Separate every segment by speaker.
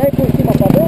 Speaker 1: sair por cima pra ver?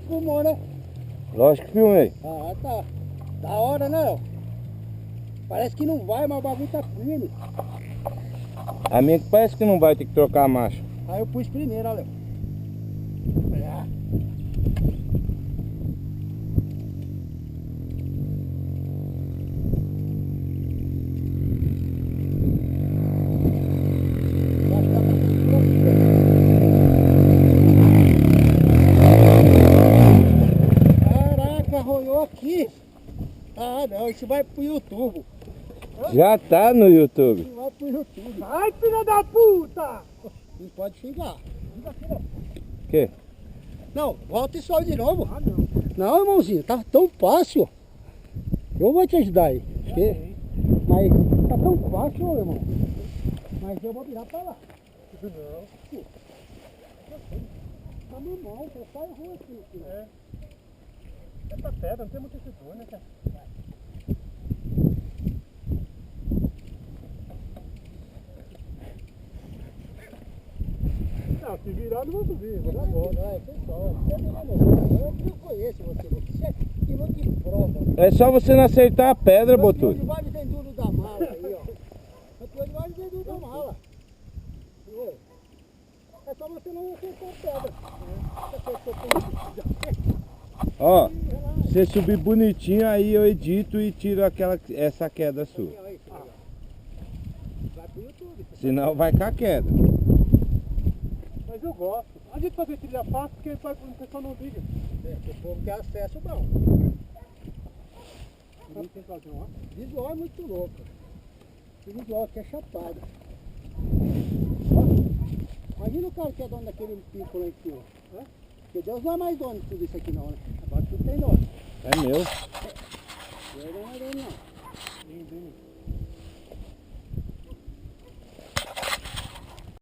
Speaker 1: Filmou, né?
Speaker 2: Lógico que filmei.
Speaker 1: Ah, tá. Da hora, né, ó? Parece que não vai, mas o bagulho tá firme.
Speaker 2: A minha que parece que não vai ter que trocar a marcha.
Speaker 1: Aí eu pus primeiro, olha. Ah. Caraca, arroiou aqui. Ah, não, isso vai pro YouTube.
Speaker 2: Já tá no YouTube.
Speaker 1: Isso vai pro YouTube.
Speaker 3: Ai, filha da puta!
Speaker 1: Não pode xingar.
Speaker 2: O quê?
Speaker 1: Não, volta e sobe de novo.
Speaker 3: Ah, não.
Speaker 1: Não, irmãozinho, tá tão fácil. Eu vou te ajudar aí. Mas tá tão fácil, meu irmão. Mas eu vou virar pra lá.
Speaker 3: Não.
Speaker 1: Tá normal, só sai a rua aqui.
Speaker 3: É. Essa pedra não tem muito estrutura, né, cara? Não, se virar não vou subir, vou dar volta.
Speaker 1: Vai, pessoal, você virar meu. Eu conheço você, você é piloto de prova.
Speaker 2: É só você não acertar a pedra,
Speaker 1: O
Speaker 2: Botudo.
Speaker 1: de vale vem duro da mala aí, ó. O de vale vem duro da mala. Viu? É só você não acertar a pedra.
Speaker 2: Ó, você subir bonitinho, aí eu edito e tiro essa queda sua.
Speaker 1: Vai pro YouTube.
Speaker 2: Senão vai com a queda.
Speaker 3: Mas eu gosto. A gente fazer trilha fácil porque o pessoal não liga.
Speaker 1: O povo quer acesso bom.
Speaker 3: Não tem razão, ó.
Speaker 1: Visual é muito louco. O visual aqui é chapado. Ó, imagina o cara que é dono daquele pico lá em cima. Né? Porque Deus não é mais dono de tudo isso aqui não, né? Agora tudo tem dono.
Speaker 2: É meu.
Speaker 1: Deus não é dono não.
Speaker 3: Lindo, hein?